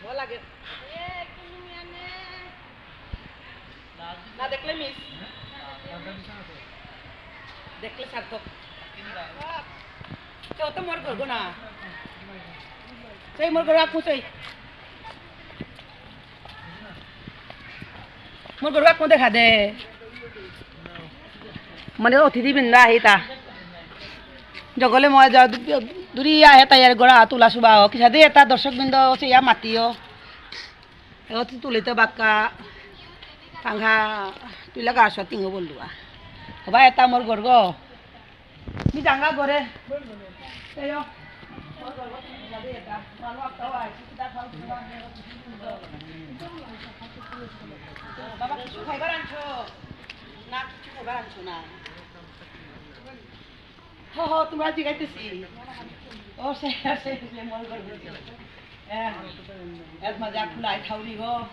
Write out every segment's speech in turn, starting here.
ভালো লাগে না দেখলে মিস দেখলে সার্থক কেউ তো মোর করবো না সেই মোর করে রাখবো সেই মোর করে রাখবো দেখা দে মানে অতিথিবৃন্দ আহিতা জগলে মই যাওঁ দূৰি আহে তাইয়াৰ গৰা তোলা চুবা কিসাদি এটা দৰ্শকবৃন্দ ইয়া মাতিও অতি তুলিতে বাক্কা পাংঘা তুইলা গা আছো টিঙো বন্ধুয়া হবা এটা মোৰ গৰ্গ মি ডাঙা গৰে বাবা কিছু খাইবার আনছো না কিছু খাইবার আনছো না हो तुम्हाला जिगायतेसी ओ से मोल कर यात मजा खुलाई खावली गो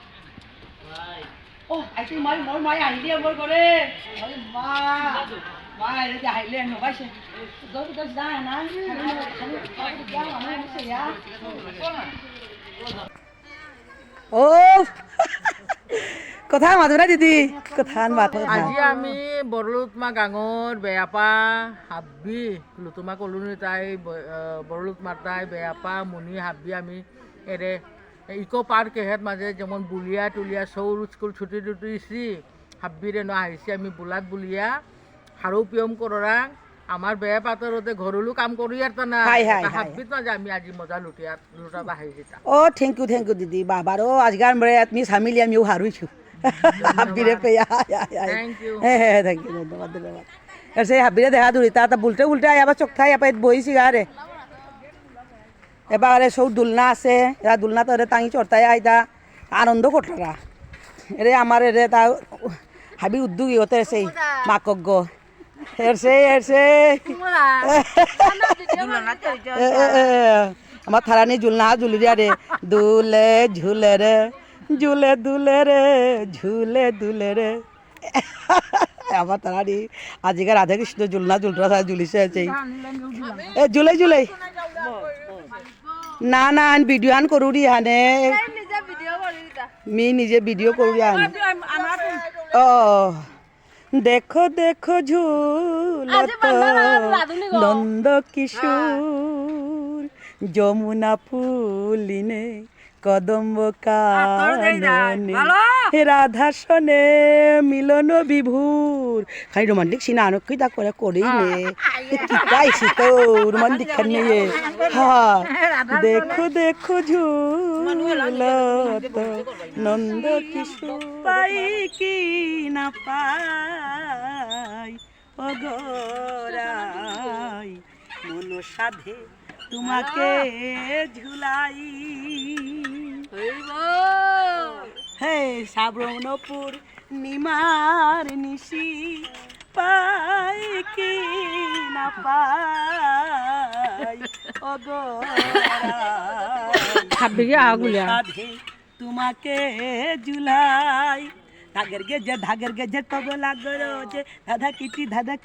ओ आइते माई मोर माई आइले मोर करे अरे मा आइले जा आइले नो बासे दो जा ना खाली जा ना से या ओ কথা মাতো না দিদি কথা মাতো আজি আমি বৰলুতমা গাঙৰ বেয়াপা হাবি লুতুমা কলোনী তাই বৰলুত মাতাই বেয়াপা মুনি হাবি আমি এৰে ইকো পার্ক হেত মাঝে যেমন বুলিয়া টুলিয়া সৌর স্কুল ছুটি টুটিছি হাবিরে ন আহিছি আমি বুলাত বুলিয়া হারু পিয়ম কররা আমার বেয়া পাতরতে ঘরুলু কাম করি আর তা না হাবিত না যে আমি আজি মজা লুটা আহিছি ও থ্যাংক ইউ দিদি বাবার ও আজগার মরে তুমি সামিলি আমিও হারুইছু হাবিরে পেয়া থ্যাংক ইউ হ্যাঁ থ্যাংক ইউ ধন্যবাদ এসে হাবিরে দেখা দূরি তা বুলটে উল্টে আবার চোখ থাই আবার বইছি গারে এবারে সব দুলনা আছে এরা দুলনা তো টাঙি চড়তাই আইতা আনন্দ করতারা এরে আমার এরে তা হাবি উদ্যোগী হতে সেই মাকজ্ঞ এরছে আমার থারানি ঝুলনা ঝুলি রে দুলে ঝুলে রে ঝুলে দুলে রে ঝুলে দুলে রে আমার তারানি আজিকে রাধা কৃষ্ণ ঝুলনা ঝুলরা ঝুলিছে ঝুলে না না আন ভিডিও আন করু রি হানে মি নিজে ভিডিও করু রি আন ও দেখো দেখো ঝুলত নন্দ কিশোর যমুনা ফুলিনে কদম্ব কাননে রাধা সনে মিলন বিভুর খালি রোমান্টিক সিনা আনকি তা করে করেই নে গাইছি তো রোমান্টিক খানে হ্যাঁ দেখো দেখো ঝুলত নন্দ কিশোর পাই কি না পাই অগরাই মন সাধে তোমাকে ঝুলাই হে শ্রাবণপুর নিমার নিশি পাই কি না পাই অগরাই তোমাকে ঝুলাই ধাগের গেজে তবে লাগলো যে দাদা কিটি দাদা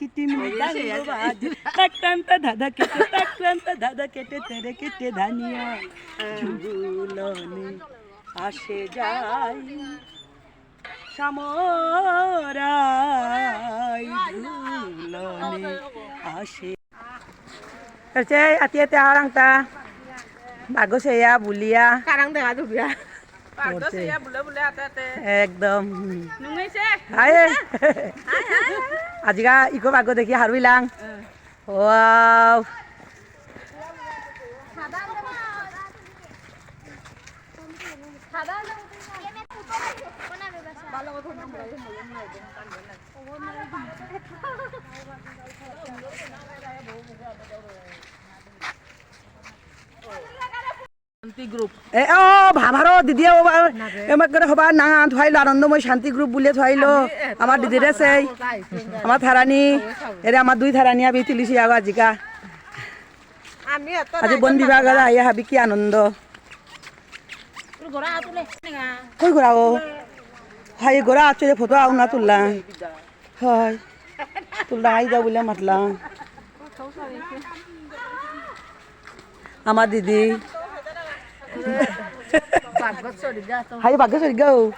কেটে তেরে কেটে ধানিয়া ঝুলনে আসে যাই সামরাই ঝুলনে আসে আতিয়া আরাংটা বাগো সেয়া বুলিয়া কারাং দেখা দুবিয়া একদম আজিকা ইকো বাগ দেখি হারুইলাং ওয়াও শান্তি গ্রুপ ও ভাবারো দিদি এমাক করে হবা না থুয়াইলো আনন্দময় শান্তি গ্রুপ বুলিয়ে থুয়াইলো আমার দিদিরে সেই আমার থারানি এরে আমার দুই থারানি আবি তুলিছি আগো আজিকা আজি বন বিভাগ আইয়া হাবি কি আনন্দ কই গোড়া ও হাই গোড়া আছে ফটো আউ না তুললা হয় তুললা আই যাও বলে মাতলাম আমার দিদি Hayo bagus go.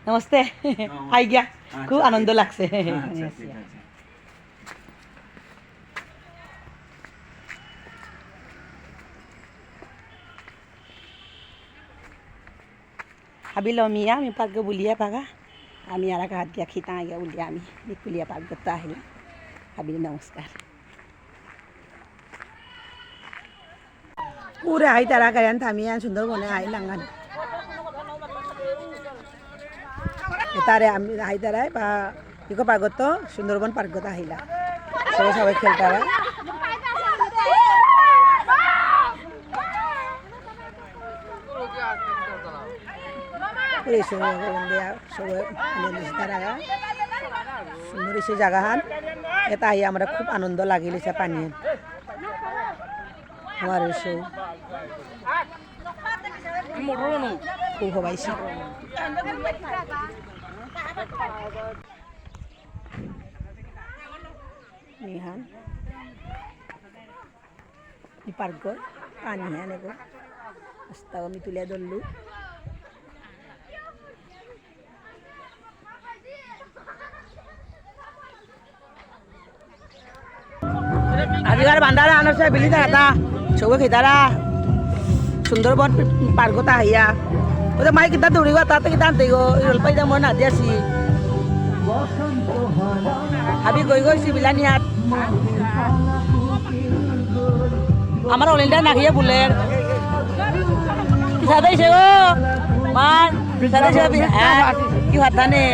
Namaste I গিয়া খুব আনন্দ লাগছে ভাবিলো মিয়া আমি পার্ক বুলিয়া পাগা আমি আর এক হাত গিয়া খিতা গিয়া উলিয়া আমি বিকুলিয়া পার্ক করতে আহিলাম ভাবিলি নমস্কার পুরে আই তারা গায়ান থামিয়া সুন্দরবনে আইলাঙ্গান তারে আমি হাইতারায় বা ইকো পার্গত সুন্দরবন পার্গত আহিলা সবাই সবাই খেলতারা সুন্দর এসে জায়গাহান এটা আই আমরা খুব আনন্দ লাগিলেছে পানি আমার এসে খুব হবাইছে নিহান ই পার্ক পানি হ্যাঁ গো রাস্তাও আমি তুলে ধরলু আজিকার বান্দারা আনার সাথে বিলি দাঁড়াতা সব খেতারা সুন্দরবন পার্কতা হাইয়া ওদের মাই কিতা দৌড়ি গো তাতে কিতা আনতে গো রলপাই যা মনে আদি আসি হাবি গই গইছি বিলানিয়াত আমার অলিনটা নাখিয়ে বুলের কিসাদেই সে গো মান কিসাদেই সে কি হাতানে